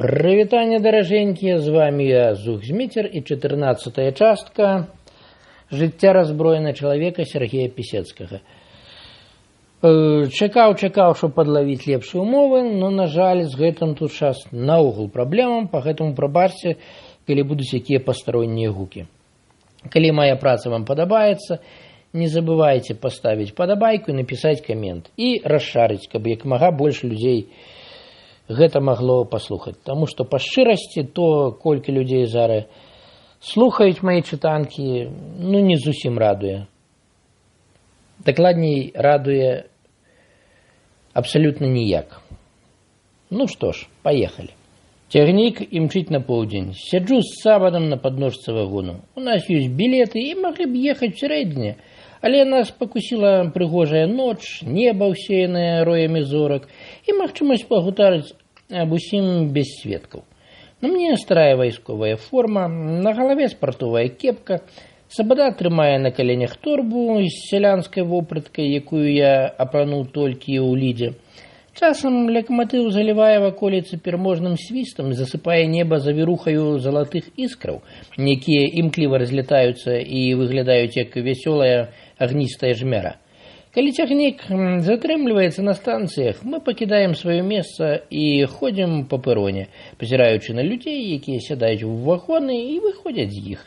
Прывітанне, даражэнькія, з вами я, Зухзміцер, і 14-я частка жыцця раззброенага чалавека Сергея Пісецкага. Чакаў, што падлавіць лепшыя ўмовы, но, на жаль, з гэтым тут час наогул праблемам, па гэтаму прабачце, калі будуць якія пастароннія гукі. Калі моя праца вам падабаецца, не забывайце паставіць падабайку і напісаць камент. І расшарыць, каб як мага больш людзей гэта магло паслухаць. Таму што па шчырасці то, колькі людзей зараз слухаюць мае чытанкі, не зусім радуе. Дакладней, радуе абсалютна ніяк. Што ж, паехалі. Цягнік імчыць на поўдзень. Сяджу з сабадам на падножцы вагону. У нас ёсць білеты і маглі б ехаць усярэдзіне, але нас пакусіла прыгожая ноч, неба ўсеянае роямі зорак і магчымасць пагутарыць аб усім без сведкаў. На мне старая вайсковая форма, на галаве спартовая кепка, сабада трымае на каленях торбу з сялянскай вопраткай, якую я апрануў толькі ў лідзе. Часам лакаматыў залівае ваколіцы пераможным свістам і засыпае неба завірухаю залатых іскраў, якія імкліва разлятаюцца і выглядаюць як вясёлая агністая жмяра. Калі цягнік затрымліваецца на станцыях, мы пакідаем сваё месца і ходзім па пероне, пазіраючы на людзей, якія сядаюць у вагоны і выходзяць з іх.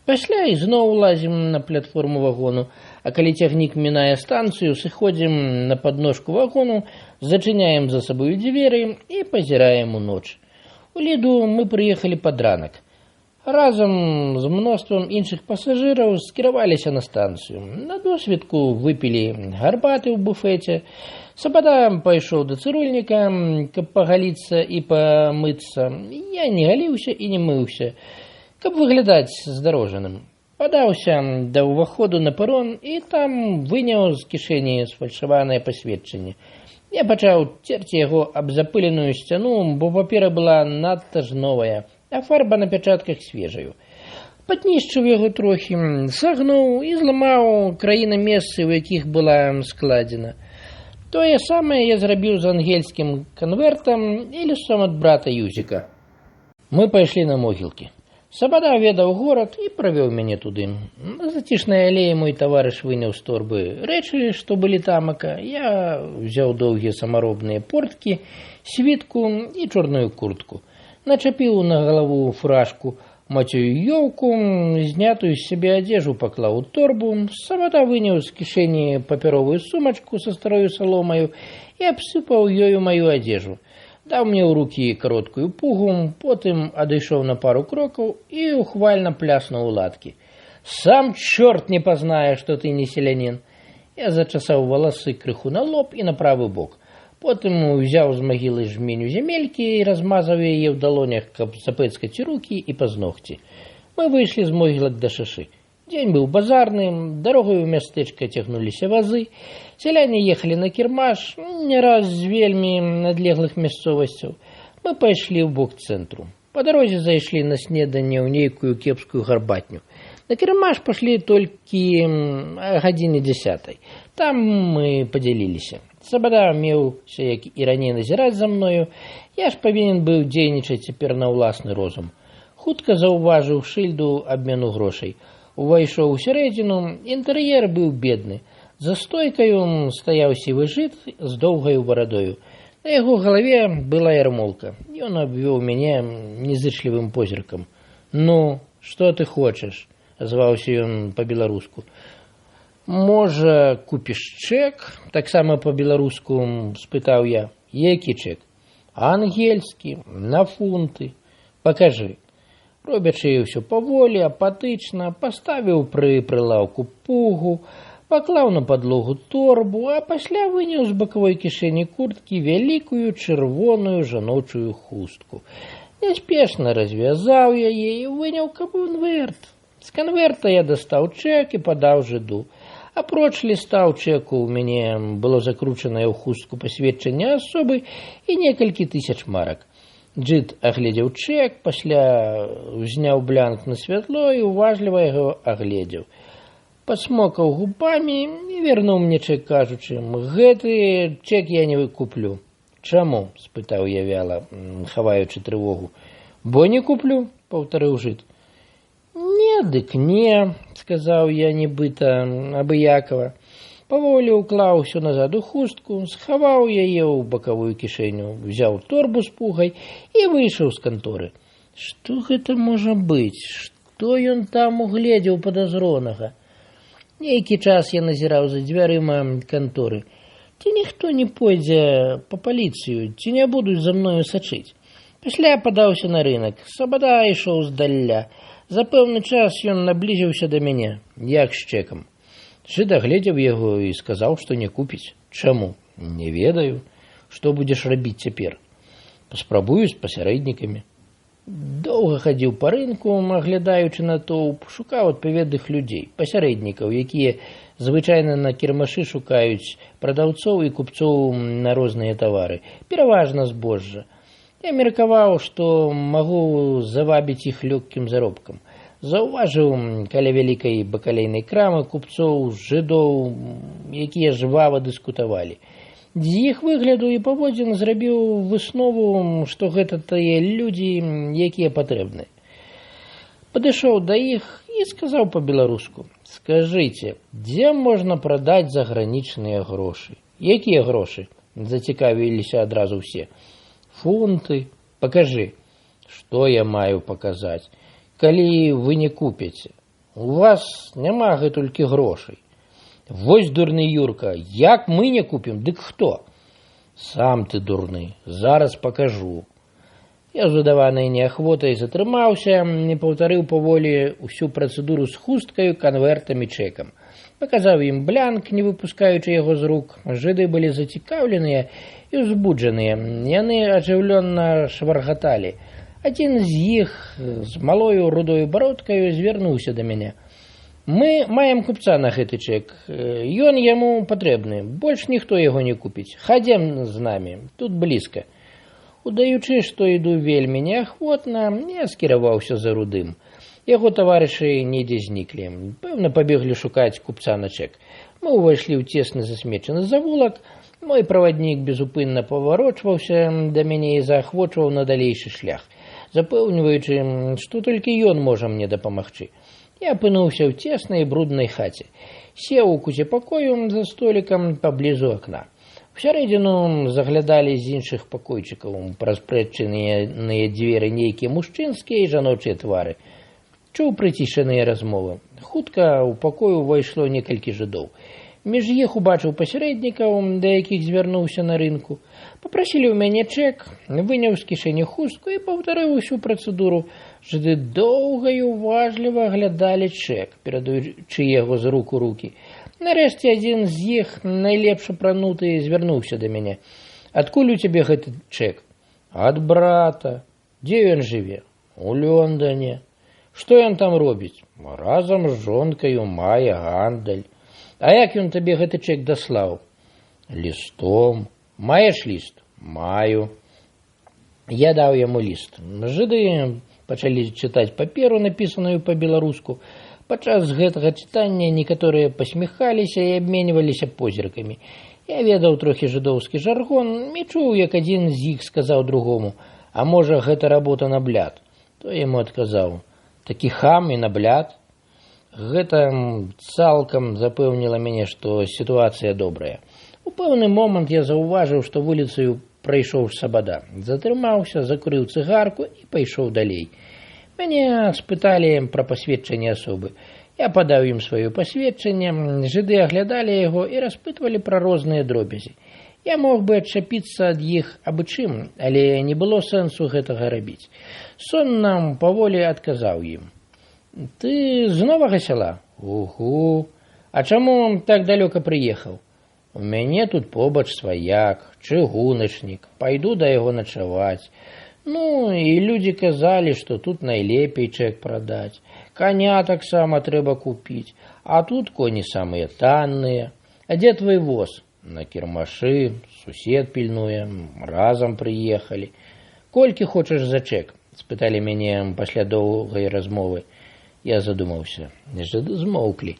Пасля ізноў лазім на платформу вагону, а калі цягнік мінае станцыю, сыходзім на падножку вагону, зачыняем за сабою дзверы і пазіраем у ноч. У Ліду мы прыехалі пад ранак. Разам з мноствам іншых пасажыраў скіраваліся на станцыю. На досведку выпілі гарбаты ў буфеце. Сабада пайшоў да цырульніка, каб пагаліцца і памыцца. Я не галіўся і не мыўся, каб выглядаць здарожаным. Падаўся да ўваходу на перон і там выняў з кішэні сфальшаванае пасведчанне. Я пачаў церці яго аб запыленую сцяну, бо папера была надта ж новая, а фарба на пячатках свежаю. Паднішчыў яго трохі, сагнуў і зламаў краі на месцы, у якіх была складзена. Тое самае я зрабіў з ангельскім канвертам і лістом ад брата Юзіка. Мы пайшлі на могілкі. Сабада ведаў горад і правёў мяне туды. На зацішнай алеі мой таварыш выняў з торбы рэчы, што былі тамака. Я взяў доўгія самаробныя порткі, світку і чорную куртку. Начапіў на галаву фуражку мацюю ёўку, знятую з сябе адзежу паклаў у торбу, сабада выняў з кішэні папяровую сумачку са старою саломаю і абсыпаў ёю маю адзежу. Даў мне ў рукі кароткую пугу, потым адышоў на пару крокаў і ухвальна пляснуў у ладкі. «Сам чорт не пазнае, што ты не селянін!» Я зачасаў валасы крыху на лоб і на правы бок. Потым узяў з магілы жменю зямелькі і размазаў яе ў далонях, каб запэцкаць рукі і пазногці. Мы выйшлі з могілак да шашы. Дзень быў базарны, дарогаю ў мястэчка цягнуліся вазы. Сяляне ехалі на кірмаш, не раз з вельмі адлеглых мясцовасцяў. Мы пайшлі ў бок цэнтру. Па дарозе зайшлі на снеданне ў нейкую кепскую гарбатню. На кірмаш пашлі толькі гадзіне 10. Там мы падзяліліся. Сабада меўся, як і раней, назіраць за мною. Я ж павінен быў дзейнічаць цяпер на ўласны розум. Хутка заўважыў шыльду абмену грошай. Увайшоў у сярэдзіну, інтэр'ер быў бедны. За стойкаю стаяў сівы жыд з доўгаю барадою. На яго галаве была ярмолка. Ён абвёў мяне незычлівым позіркам. «Ну, што ты хочаш?» – зваўся ён па-беларуску. «Можа, купіш чэк?» – таксама па-беларуску спытаў я. «Які чэк?» «Ангельскі, на фунты. Пакажы». Робячы ўсё паволі, апатычна, паставіў пры прылаўку пугу, паклаў на падлогу торбу, а пасля выняў з бакавой кішэні курткі вялікую чырвоную жаночую хустку. Няспешна развязаў яе і выняў канверт. З канверта я дастаў чэк і падаў жыду. Апроч ліста ў чэку ў мяне было закручанае ў хустку пасведчанне асобы і некалькі тысяч марак. Джыд агледзеў чэк, пасля узняў бланк на святло і уважліва яго агледзеў. Пасмокаў губамі і вярнуў мне чэк, кажучы: «Гэты чэк я не выкуплю». Чаму? Спытаў я вяла, хаваючы трывогу. Бо не куплю, паўтарыў жыд. Не, дык не, сказаў я нібыта абыякава. Паволі ўклаў усё назад у хустку, схаваў яе ў бакавую кішэню, взяў торбу з пугай і выйшаў з канторы. Што гэта можа быць? Што ён там угледзеў падазронага? Нейкі час я назіраў за дзвярыма канторы. Ці ніхто не пойдзе па паліцыю, ці не будуць за мною сачыць. Пасля падаўся на рынак. Сабада ішоў здалля. За пэўны час ён наблізіўся да мяне, як з чэкам. Жыд агледзеў яго і сказаў, што не купіць. Чаму? Не ведаю. Што будзеш рабіць цяпер? Паспрабую з пасярэднікамі. Доўга хадзіў па рынку, аглядаючы натоўп, шукаў адпаведных людзей, пасярэднікаў, якія звычайна на кірмашы шукаюць прадаўцоў і купцоў на розныя тавары, пераважна збожжа. Я меркаваў, што магу завабіць іх лёгкім заробкам. Заўважыў каля вялікай бакалейнай крамы купцоў, жыдоў, якія жвава дыскутавалі. З іх выгляду і паводзін зрабіў выснову, што гэта тыя людзі, якія патрэбны. Падышоў да іх і сказаў па-беларуску: «Скажыце, дзе можна прадаць загранічныя грошы?» «Якія грошы?» – зацікавіліся адразу ўсе. «Фунты. Пакажы». «Што я маю паказаць, калі вы не купіце? У вас няма гэтулькі грошай». «Вось дурны Юрка, як мы не купім, дык хто?» «Сам ты дурны, зараз пакажу». Я з удаванай неахвотай затрымаўся і паўтарыў паволі ўсю працэдуру з хусткаю, канвертам і чэкам. Паказаў ім блянк, не выпускаючы яго з рук. Жыды былі зацікаўленыя і ўзбуджаныя. Яны ажыўлённа шваргаталі. Адзін з іх з малою рудою бародкаю звярнуўся да мяне. «Мы маем купца на гэты чэк. Ён яму патрэбны. Больш ніхто яго не купіць. Хадзем з намі. Тут блізка». Удаючы, што іду вельмі неахвотна, я скіраваўся за рудым. Яго таварышы недзе зніклі. Пэўна, пабеглі шукаць купца на чэк. Мы ўвайшлі ў цесны засмечаны завулак. Мой праваднік безупынна паварочваўся да мяне і заахвочваў на далейшы шлях, запэўніваючы, што толькі ён можа мне дапамагчы. Я апынуўся ў цеснай і бруднай хаце. Сеў у куце пакою за столікам паблізу акна. Усярэдзіну заглядалі з іншых пакойчыкаў праз прычыненыя дзверы нейкія мужчынскія і жаночыя твары. Чуў прыцішаныя размовы. Хутка ў пакою увайшло некалькі жыдоў. Між іх убачыў пасярэднікаў, да якіх звярнуўся на рынку. Папрасілі ў мяне чэк, выняў з кішэні хустку і паўтарыў усю працэдуру. Жыды доўга і уважліва аглядалі чэк, перадаючы яго з рук у рукі. Нарэшце адзін з іх, найлепш апрануты, звярнуўся да мяне. «Адкуль у цябе гэты чэк?» «Ад брата». «Дзе ён жыве?» «У Лондоне». «Што ён там робіць?» «Разам з жонкаю мае гандаль». «А як ён табе гэты чэк даслаў?» «Лістом». «Маеш ліст?» «Маю». Я даў яму ліст. Жыды пачалі чытаць паперу, напісаную па-беларуску. Падчас гэтага чытання некаторыя пасміхаліся і абменьваліся позіркамі. Я ведаў трохі жыдоўскі жаргон і чуў, як адзін з іх сказаў другому: «А можа, гэта работа на бляд?» Той яму адказаў: «Такі хам і на бляд». Гэта цалкам запэўніла мяне, што сітуацыя добрая. У пэўны момант я заўважыў, што вуліцаю прайшоў сабада. Затрымаўся, закурыў цыгарку і пайшоў далей. Мяне спыталі пра пасведчанне асобы. Я падаў ім сваё пасведчанне, жыды аглядалі яго і распытвалі пра розныя дробязі. Я мог бы адчапіцца ад іх абы чым, але не было сэнсу гэтага рабіць. Сонна паволі адказаў ім: «Ты з новага сяла?» «Угу». «А чаму так далёка прыехаў?» «У мяне тут побач сваяк, чыгуначнік. Пайду да яго начаваць. Ну, і людзі казалі, што тут найлепей чэк прадаць. Каня таксама трэба купіць, а тут коні самыя танныя. А дзе твой воз?» «На кірмашы, сусед пільнуе, разам прыехалі». «Колькі хочаш за чэк?» – спыталі мяне пасля доўгай размовы. Я задумаўся. Жыды змоўклі.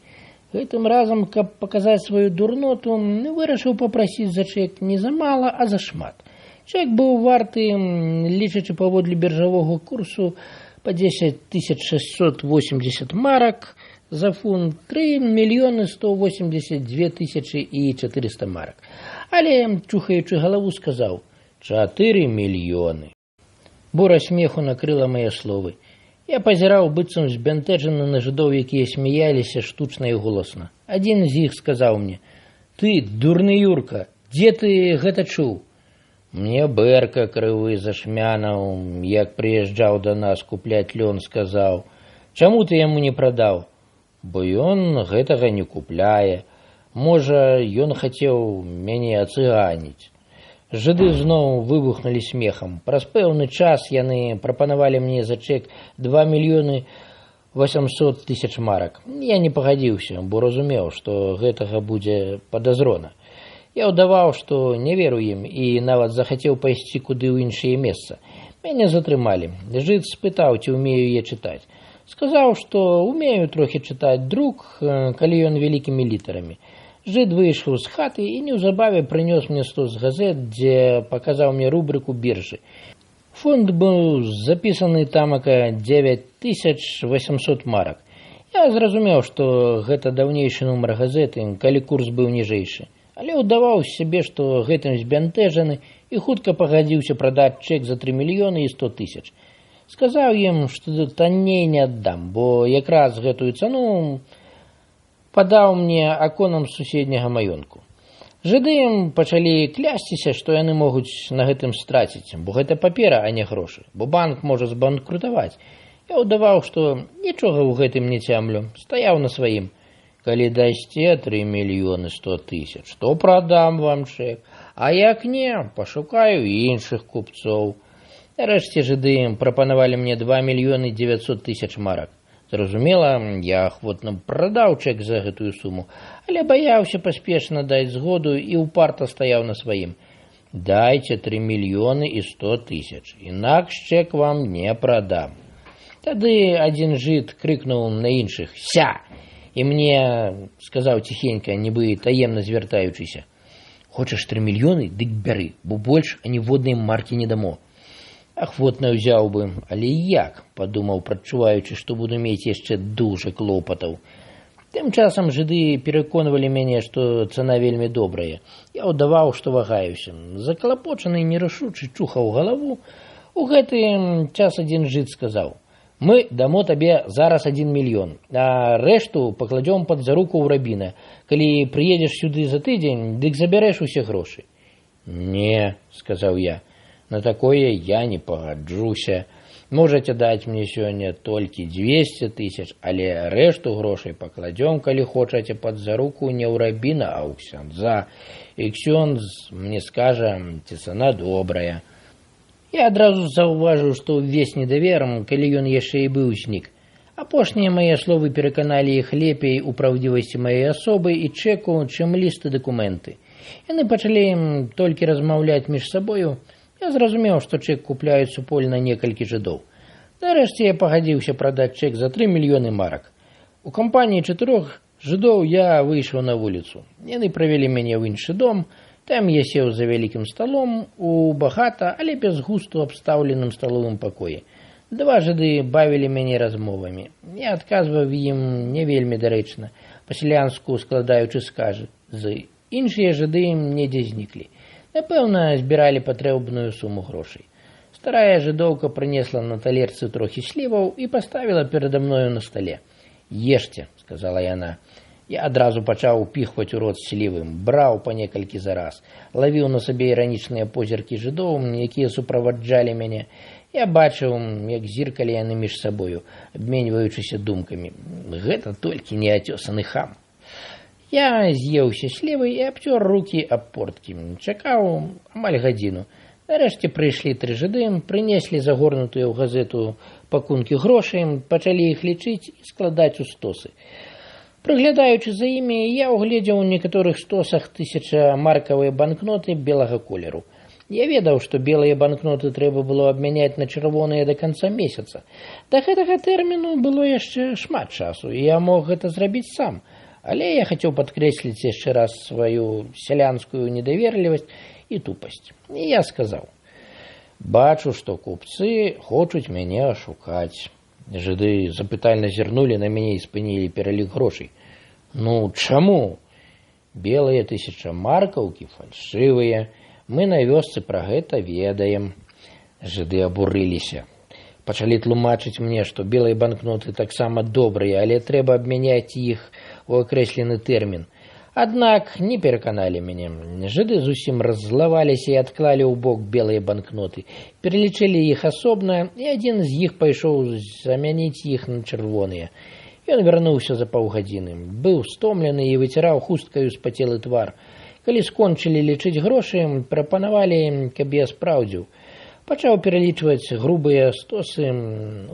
Гэтым разам, каб паказаць сваю дурноту, вырашыў папрасіць за чэк не за мала, а за шмат. Чэк быў варты, лічачы паводле біржавога курсу, по 10 680 марок, за фунт 3 182 400 марок. Але, чухаючы галаву, сказаў: 4 мільёны. Бура смеху накрыла мае словы. Я пазіраў быццам збянтэджана на жыдоў, якія смяяліся штучна і голасна. Адзін з іх сказаў мне: ты, дурны Юрка, дзе ты гэта чуў? Мне Бэрка крывы зашмянаў, як прыязджаў да нас купляць лён, сказаў: чаму ты яму не прадаў? Бо ён гэтага не купляе. Можа, ён хацеў мяне ацыганіць. Жыды зноў выбухнулі смехам. Праз пэўны час яны прапанавалі мне за чэк 2 800 000 марак. Я не пагадзіўся, бо разумеў, што гэтага будзе падазрона. Я ўдаваў, што не веру ім і нават захацеў пайсці куды ў іншае месца. Мяне затрымалі. Жыд спытаў, ці ўмею я чытаць. Сказаў, што ўмею трохі чытаць друк, калі ён вялікімі літарамі. Жыд выйшаў з хаты і неўзабаве прынёс мне 100 з газет, дзе паказаў мне рубрыку біржы. Фонд быў запісаны тамака 9800 марак. Я зразумеў, што гэта даўнейшы нумар газеты, калі курс быў ніжэйшы. Але ўдаваў сябе, што гэтым збянтэжаны, і хутка пагадзіўся прадаць чэк за 3 100 000. Сказаў ім, што танней не аддам, бо якраз гэтую цану падаў мне аконам суседняга маёнтку. Жыды пачалі клясціся, што яны могуць на гэтым страціць, бо гэта папера, а не грошы, бо банк можа збанкрутаваць. Я ўдаваў, што нічога ў гэтым не цямлю, стаяў на сваім. Калі дасце 3 100 000, то прадам вам чэк, а як не, пашукаю іншых купцоў. Нарэшце жыды прапанавалі мне 2 900 000 марак. Зразумела, я ахвотна прадаў чэк за гэтую суму, але баяўся паспешна даць згоду і ўпарта стаяў на сваім. Дайце 3 100 000, інакш чэк вам не прадам. Тады адзін жыд крыкнуў на іншых: ся! І мне сказаў ціхенька, нібы таемна звяртаючыся: хочаш 3 мільёны, дык бяры, бо больш аніводнай маркі не дамо. Ахвотна ўзяў бы, але як, падумаў, прадчуваючы, што буду мець яшчэ дужа клопатаў. Тым часам жыды пераконвалі мяне, што цана вельмі добрая. Я ўдаваў, што вагаюся. Заклапочаны нерашучы чухаў галаву. У гэты час адзін жыд сказаў: мы дамо табе зараз 1 мільён, а рэшту пакладзём пад заруку ў рабіна. Калі прыедзеш сюды за тыдзень, дык забярэш усе грошы. Не, сказаў я, на такое я не пагаджуся. Можаце даць мне сёння толькі 200 000, але рэшту грошай пакладзём, калі хочаце, пад заруку не ў рабіна, а ў ксяндза. І ксёндз мне скажа, ці цана добрая. Я адразу заўважыў, што ўвесь недавер, калі ён яшчэ і быў знік. Апошнія мае словы пераканалі іх лепей у праўдзівасці маёй асобы і чэку, чым лісты дакументы. Яны пачалі толькі размаўляць між сабою. Я зразумеў, што чэк купляюць супольна некалькі жыдоў. Нарэшце я пагадзіўся прадаць чэк за 3 мільёны марак. У кампаніі 4 жыдоў я выйшаў на вуліцу. Яны правялі мяне ў іншы дом. Там я сеў за вялікім сталом у багата, але без густу абстаўленым сталовым пакоі. 2 жыды бавілі мяне размовамі. Я адказваў ім не вельмі дарэчна, па-сялянску складаючы сказы. Іншыя жыды недзе зніклі. Напэўна, збіралі патрэбную суму грошай. Старая жыдоўка прынесла на талерцы трохі сліваў і паставіла перада мною на стале. Ешце, сказала яна. Я адразу пачаў упіхваць у рот слівым, браў па некалькі за раз, лавіў на сабе іранічныя позіркі жыдоў, якія суправаджалі мяне. Я бачыў, як зіркалі яны між сабою, абменьваючыся думкамі. Гэта толькі неацёсаны хам. Я з'еўся слівай і абцёр рукі аб порткі. Чакаў амаль гадзіну. Нарэшце прыйшлі 3 жыды, прынеслі загорнутыя ў газету пакункі грошай, пачалі іх лічыць і складаць у стосы. Прыглядаючы за імі, я угледзеў у некаторых стосах 1000-маркавыя банкноты белага колеру. Я ведаў, што белыя банкноты трэба было абмяняць на чырвоныя да канца месяца. Да гэтага тэрміну было яшчэ шмат часу, і я мог гэта зрабіць сам. Але я хацеў падкрэсліць яшчэ раз сваю сялянскую недаверлівасць і тупасць. І я сказаў: Бачу, што купцы хочуць мяне ашукаць. Жыды запытальна зірнулі на мяне і спынілі пералік грошай. Ну, чаму? Белыя 1000 маркаўкі фальшывыя. Мы на вёсцы пра гэта ведаем. Жыды абурыліся. Пачалі тлумачыць мне, што белыя банкноты таксама добрыя, але трэба абмяняць іх у акрэслены тэрмін. Аднак не пераканалі мяне. Жыды зусім раззлаваліся і адклалі ў бок белыя банкноты. Пералічылі іх асобна, і адзін з іх пайшоў замяніць іх на чырвоныя. Ён вярнуўся за паўгадзіны. Быў стомлены і выціраў хусткаю спацелы твар. Калі скончылі лічыць грошы, прапанавалі, каб я спраўдзіў. Пачаў пералічваць грубыя стосы,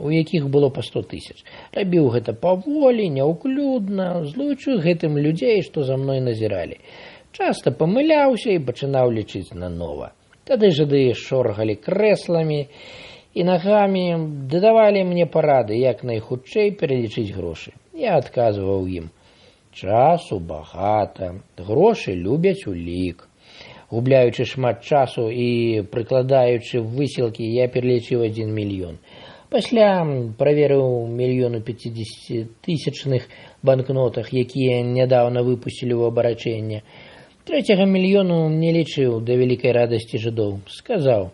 у якіх было па 100 000. Рабіў гэта паволі, няўклюдна, злуючы гэтым людзей, што за мной назіралі. Часта памыляўся і пачынаў лічыць нанова. Тады жыды шоргалі крэсламі і нагамі, дадавалі мне парады, як найхутчэй пералічыць грошы. Я адказваў ім. Часу багата, грошы любяць улік. Губляючы шмат часу і прыкладаючы высілкі, я пералічыў 1 мільён. Пасля праверыў 1 500 000 банкнотах, якія нядаўна выпусцілі ў абарачэнне. 3 мільёну не лічыў да вялікай радасці жыдоў. Сказаў,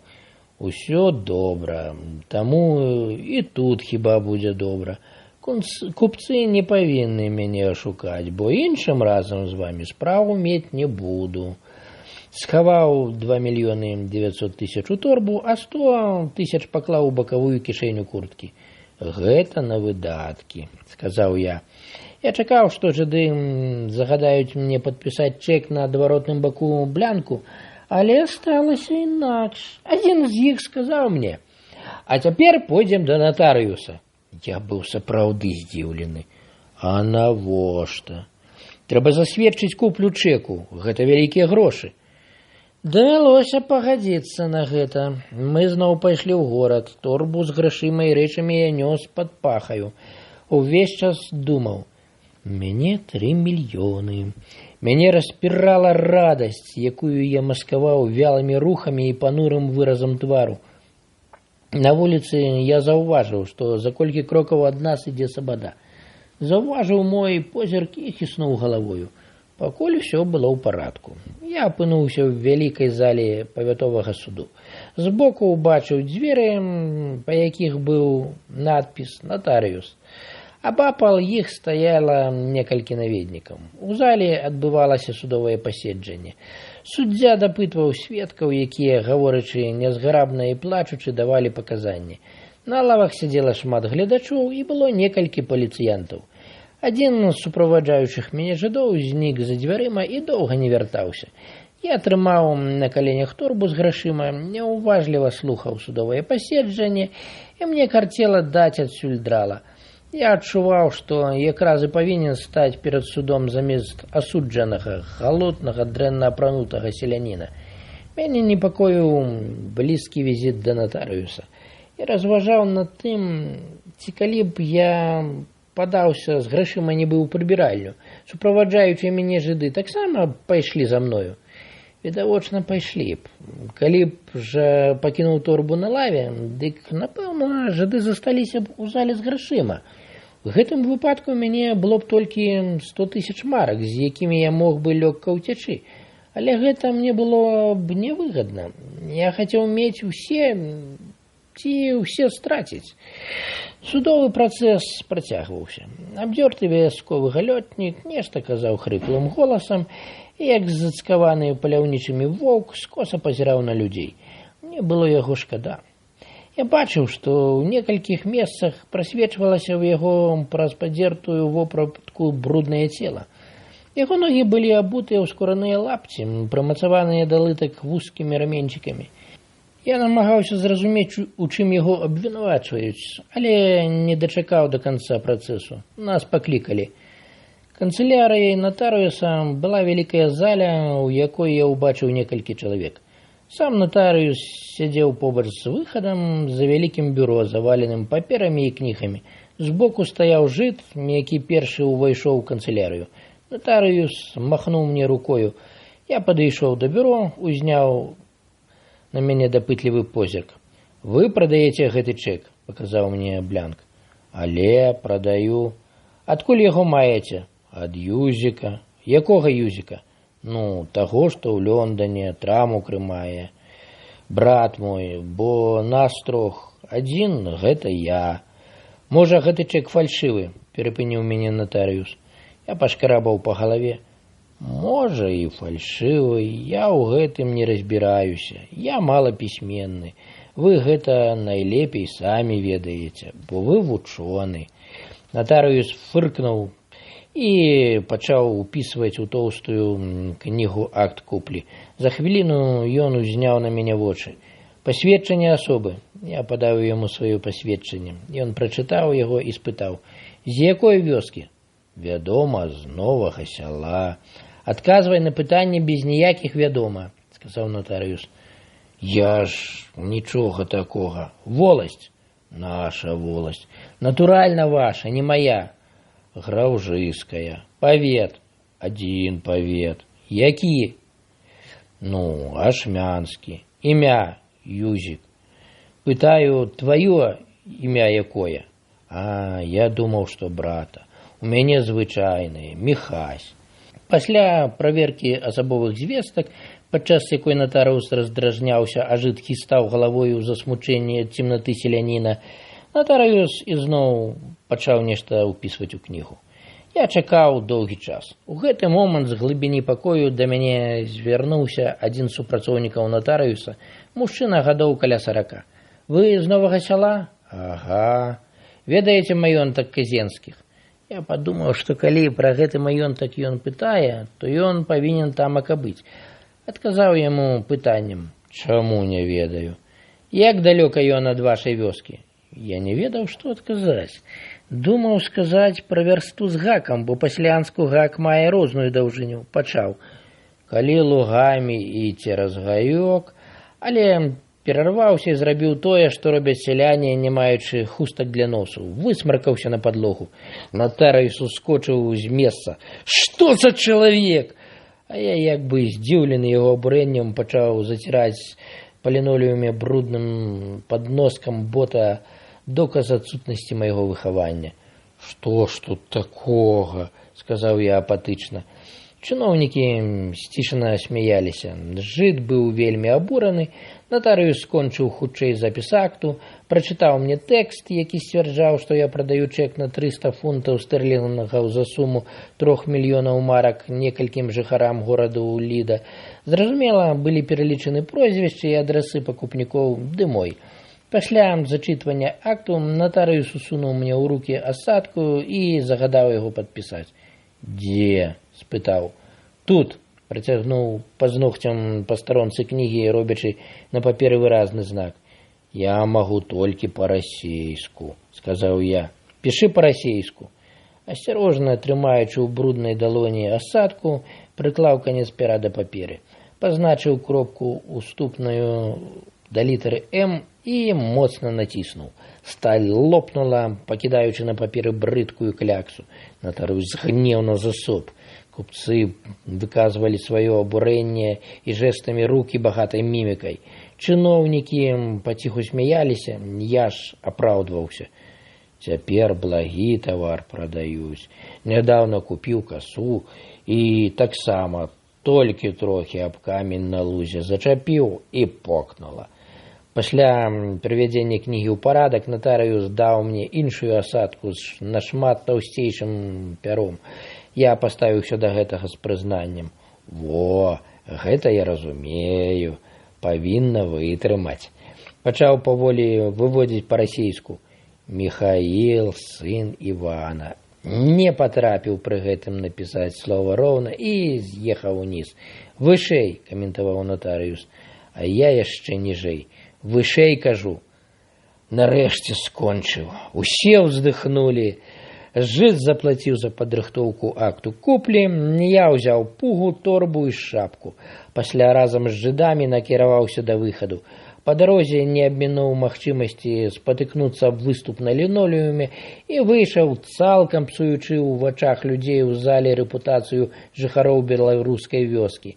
усё добра, таму і тут хіба будзе добра. Купцы не павінны мяне ашукаць, бо іншым разам з вамі справу мець не буду. Схаваў 2 900 000 у торбу, а 100 000 паклаў у бакавую кішэню курткі. Гэта на выдаткі, сказаў я. Я чакаў, што жыды загадаюць мне падпісаць чэк на адваротным баку блянку, але сталася інакш. Адзін з іх сказаў мне, а цяпер пойдзем да натарыюса. Я быў сапраўды здзіўлены. А навошта? Трэба засведчыць куплю чэку, гэта вялікія грошы. Давялося пагадзіцца на гэта. Мы зноў пайшлі ў горад. Торбу з грашыма і рэчамі я нёс пад пахаю. Увесь час думаў. Мяне 3 мільёны. Мяне распірала радасць, якую я маскаваў вялымі рухамі і панурым выразам твару. На вуліцы я заўважыў, што за колькі крокаў ад нас ідзе сабада. Заўважыў мой позірк і хіснуў галавою. Пакуль усё было ў парадку. Я апынуўся ў вялікай зале павятовага суду. Збоку ўбачыў дзверы, па якіх быў надпіс «Натарыюс». Абапал іх стаяла некалькі наведнікаў. У зале адбывалася судовае паседжанне. Суддзя дапытваў сведкаў, якія, гаворачы нязграбна і плачучы, давалі паказанні. На лавах сядзела шмат гледачоў і было некалькі паліцыянтаў. Адзін з суправаджаючых мяне жыдоў знік за дзвярыма і доўга не вяртаўся. Я трымаў на каленях торбу з грашыма, няўважліва слухаў судовае паседжанне, і мне карцела даць адсюль драла. Я адчуваў, што якраз і павінен стаць перад судом замест асуджанага, галоднага, дрэнна апранутага селяніна. Мяне непакоіў блізкі візіт да натарыюса. Я разважаў над тым, ці калі б я падаўся з грашыма нібы ў прыбіральню. Суправаджаючыя мяне жыды таксама пайшлі за мною. Відавочна, пайшлі б. Калі б жа пакінуў торбу на лаве, дык, напэўна, жыды засталіся б у зале з грашыма. В гэтым выпадку мяне было б толькі 100 000 марак, з якімі я мог бы лёгка ўцячы. Але гэта мне было б невыгадна. Я хацеў мець усе, ці ўсе страціць. Судовы працэс працягваўся. Абдзёрты вясковы галётнік нешта казаў хрыплым голасам, і як зацкаваны паляўнічымі воўк скоса пазіраў на людзей. Мне было яго шкада. Я бачыў, што ў некалькіх месцах прасвечвалася ў яго праз падзертую вопратку бруднае цела. Яго ногі былі абутыя ў скураныя лапці, прымацаваныя да лытак вузкімі раменчыкамі. Я намагаўся зразумець, у чым яго абвінавачваюць, але не дачакаў да канца працэсу. Нас паклікалі. Канцылярыяй натарыуса была вялікая заля, у якой я ўбачыў некалькі чалавек. Сам натарыус сядзеў побач з выхадам за вялікім бюро, заваленым паперамі і кнігамі. Збоку стаяў жыд, які першы ўвайшоў у канцылярыю. Натарыус махнуў мне рукою. Я падышоў да бюро, узняў на мяне дапытлівы позірк. Вы прадаеце гэты чэк, паказаў мне блянк. Але прадаю. Адкуль яго маеце? Ад юзіка. Якога юзіка? Ну, таго, што ў Лондоне траму крымае. Брат мой, бо нас трох. Адзін гэта я. Можа, гэты чэк фальшывы, перапыніў мяне натарыюс. Я пашкарабаў па галаве. Можа, і фальшывы, я ў гэтым не разбіраюся. Я малапісьменны. Вы гэта найлепей самі ведаеце, бо вы вучоны. Натарыюс фыркнуў і пачаў упісваць у тоўстую кнігу акт куплі. За хвіліну ён узняў на мяне вочы. Пасведчанне асобы. Я падаў яму сваё пасведчанне. Ён прачытаў яго і спытаў: з якой вёскі? Вядома, з Новага Сяла. Адказвай на пытанне без ніякіх вядома, сказаў натарыюс. Я ж нічога такога. Воласць? Наша воласць. Натуральна ваша, не моя. Граўжыская. Павет? Адзін павет. Які? Ну, Ашмянскі. Імя? Юзік. Пытаю, твоё імя якое? А, я думаў, што брата. У мяне звычайнае, Міхась. Пасля праверкі асабовых звестак, падчас якой натарыус раздражняўся, а жыд хістаў галавою ў засмучэнні ад цемнаты селяніна, натарыус ізноў пачаў нешта ўпісваць у кнігу. Я чакаў доўгі час. У гэты момант з глыбіні пакою да мяне звярнуўся адзін з супрацоўнікаў натарыуса, мужчына гадоў каля 40. Вы з Новага Сяла? Ага. Ведаеце маёнтак Казенскіх? Я падумаў, што калі пра гэты маёнтак ён пытае, то ён павінен тамака быць. Адказаў яму пытаннем: чаму не ведаю? Як далёка ён ад вашай вёскі? Я не ведаў, што адказаць. Думаў сказаць пра вярсту з гакам, бо па-сялянску гак мае розную даўжыню. Пачаў: калі лугамі і цераз гаёк, але перарваўся і зрабіў тое, што робяць сяляне, не маючы хустак для носу. Высмаркаўся на падлогу. Натарыюс ускочыў з месца. Што за чалавек? А я, як бы здзіўлены яго абурэннем, пачаў заціраць па лінолеуме брудным падноскам бота доказ адсутнасці майго выхавання. Што ж тут такога? Сказаў я апатычна. Чыноўнікі сцішана смяяліся. Жыд быў вельмі абураны. Натарыюс скончыў хутчэй запіс акту, прачытаў мне тэкст, які сцвярджаў, што я прадаю чэк на 300 фунтаў стэрлінгаў за суму 3 мільёнаў марак некалькім жыхарам гораду Ліда. Зразумела, былі пералічаны прозвішчы і адрасы пакупнікоў ды мой. Пасля зачытвання акту натарыюс усунуў мне ў рукі асадку і загадаў яго падпісаць. Дзе? Спытаў. Тут, працягнуў пазногцем па старонцы кнігі, робячы на паперы выразны знак. Я магу толькі па-расейску, сказаў я. Пішы па-расейску. Асцярожна, трымаючы ў бруднай далоні асадку, прыклаў канец пера да паперы. Пазначыў кропку уступную да літары М і моцна націснуў. Сталь лопнула, пакідаючы на паперы брыдкую кляксу. Натарыюс гневна засоп. Купцы выказвалі сваё абурэнне і жэстамі рук і багатай мімікай. Чыноўнікі паціху смяяліся, я ж апраўдваўся. Цяпер благі тавар прадаюсь. Нядаўна купіў касу і таксама толькі трохі аб камень на лузе зачапіў і покнула. Пасля прывядзення кнігі ў парадак натарыюс даў мне іншую асадку з нашмат таўсцейшым пяром. Я паставіўся да гэтага з прызнаннем. Во, гэта я разумею, павінна вытрымаць. Пачаў паволі выводзіць па-расейску. Міхаіл, сын Івана. Не патрапіў пры гэтым напісаць слова роўна і з'ехаў уніз. Вышэй, каментаваў натарыюс, а я яшчэ ніжэй. Вышэй, кажу. Нарэшце скончыў. Усе ўздыхнулі. Жыд заплаціў за падрыхтоўку акту куплі, я ўзяў пугу, торбу і шапку. Пасля разам з жыдамі накіраваўся да выхаду. Па дарозе не абмінуў магчымасці спатыкнуцца аб выступ на лінолеуме і выйшаў, цалкам псуючы ў вачах людзей у зале рэпутацыю жыхароў беларускай вёскі.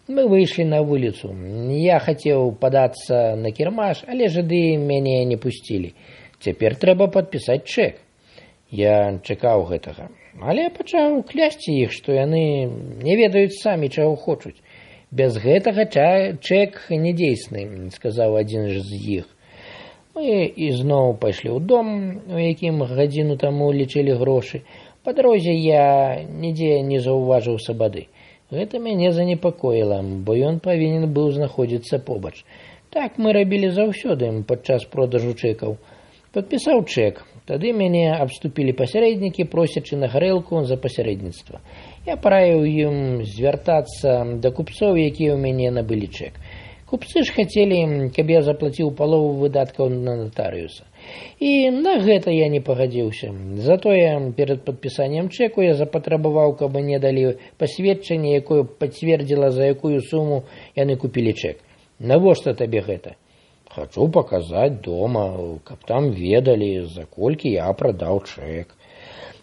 Мы выйшлі на вуліцу. Я хацеў падацца на кірмаш, але жыды мяне не пусцілі. Цяпер трэба падпісаць чэк. Я чакаў гэтага, але пачаў клясці іх, што яны не ведаюць самі, чаго хочуць. Без гэтага чэк недзейсны, сказаў адзін з іх. Мы ізноў пайшлі ў дом, у якім гадзіну таму лічылі грошы. Па дарозе я нідзе не заўважыў сабады. Гэта мяне занепакоіла, бо ён павінен быў знаходзіцца побач. Так мы рабілі заўсёды падчас продажу чэкаў. Падпісаў чэк. Тады мяне абступілі пасярэднікі, просячы на гарэлку за пасярэдніцтва. Я параіў ім звяртацца да купцоў, якія ў мяне набылі чэк. Купцы ж хацелі, каб я заплаціў палову выдаткаў на натарыуса. І на гэта я не пагадзіўся. Затое перад падпісаннем чэку я запатрабаваў, каб мне далі пасведчанне, якое пацвердзіла, за якую суму яны купілі чэк. Навошта табе гэта? Хачу паказаць дома, каб там ведалі, за колькі я прадаў чэк.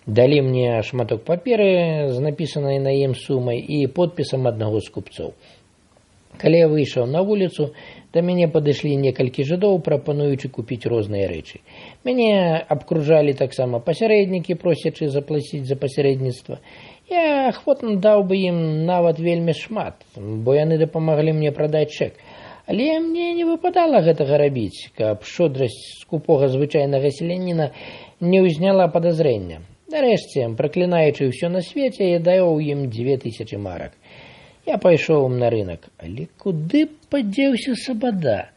Далі мне шматок паперы з напісанай на ім сумай і подпісам аднаго з купцоў. Калі я выйшаў на вуліцу, да мяне падышлі некалькі жыдоў, прапануючы купіць розныя рэчы. Мяне абкружалі таксама пасярэднікі, просячы заплаціць за пасярэдніцтва. Я ахвотна даў бы ім нават вельмі шмат, бо яны дапамаглі мне прадаць чэк. Але мне не выпадала гэтага рабіць, каб шчодрасць скупога звычайнага селяніна не ўзняла падазрэння. Нарэшце, праклінаючы ўсё на свеце, я даў ім 2000 марак. Я пайшоў на рынок, але куды падзеўся Сабада?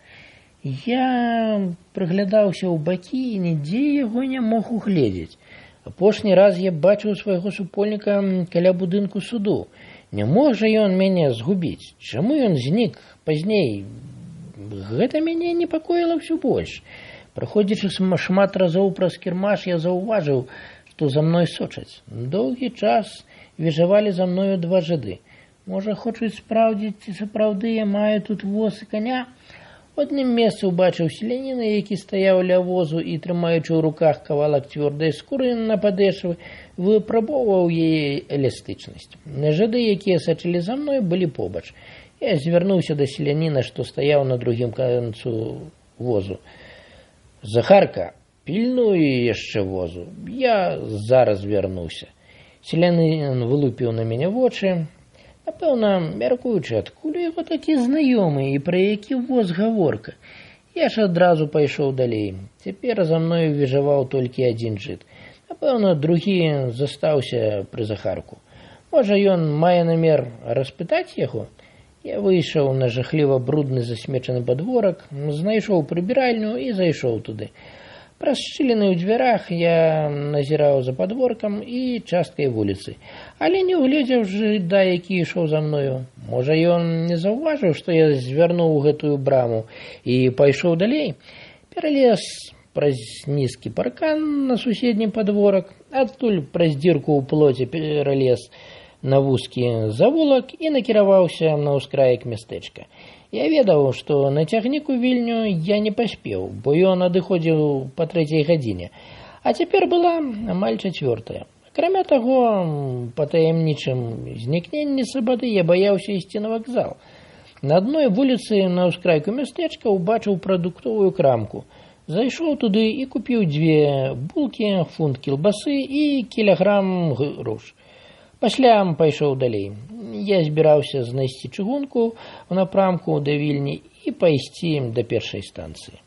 Я прыглядаўся ў бакі і нідзе яго не мог угледзець. Апошні раз я бачыў свайго супольніка каля будынку суду. Не мог жа ён мяне згубіць. Чаму ён знік пазней? Гэта мяне непакоіла ўсё больш. Праходзячы шмат разоў праз кірмаш, я заўважыў, што за мной сочаць. Доўгі час віжавалі за мною два жыды. Можа, хочуць спраўдзіць, ці сапраўды я маю тут воз і каня? У адным месцы ўбачыў селяніна, які стаяў ля возу і, трымаючы ў руках кавалак цвёрдай скуры на падэшвы, выпрабоўваў яе эластычнасць. Жыды, якія сачылі за мной, былі побач. Я звярнуўся да селяніна, што стаяў на другім канцу возу. Захарка, пільнуй яшчэ возу. Я зараз вярнуся. Селянін вылупіў на мяне вочы. Напэўна, мяркуючы, адкуль яго такі знаёмы і пра які воз гаворка. Я ж адразу пайшоў далей. Цяпер за мною віжаваў толькі адзін жыд. Напэўна, другі застаўся пры Захарку. Можа, ён мае намер распытаць яго? Я выйшаў на жахліва брудны засмечаны падворак, знайшоў прыбіральню і зайшоў туды. Праз шчыліны ў дзвярах я назіраў за падворкам і часткай вуліцы, але не ўгледзеў жыда, які ішоў за мною. Можа, ён не заўважыў, што я звярнуў гэтую браму і пайшоў далей. Пералез праз нізкі паркан на суседні падворак, адтуль праз дзірку ў плоце пералез на вузкі завулак і накіраваўся на ўскраек мястэчка. Я ведаў, што на цягніку Вільню я не паспеў, бо ён адыходзіў па 3 гадзіне, а цяпер была амаль 4. Акрамя таго, па таямнічым знікненні Сабады я баяўся ісці на вакзал. На адной вуліцы на ўскрайку мястэчка ўбачыў прадуктовую крамку. Зайшоў туды і купіў 2 булкі, фунт кілбасы і кілаграм груш. Пасля пайшоў далей. Я збіраўся знайсці чыгунку ў напрамку да Вільні і пайсці да першай станцыі.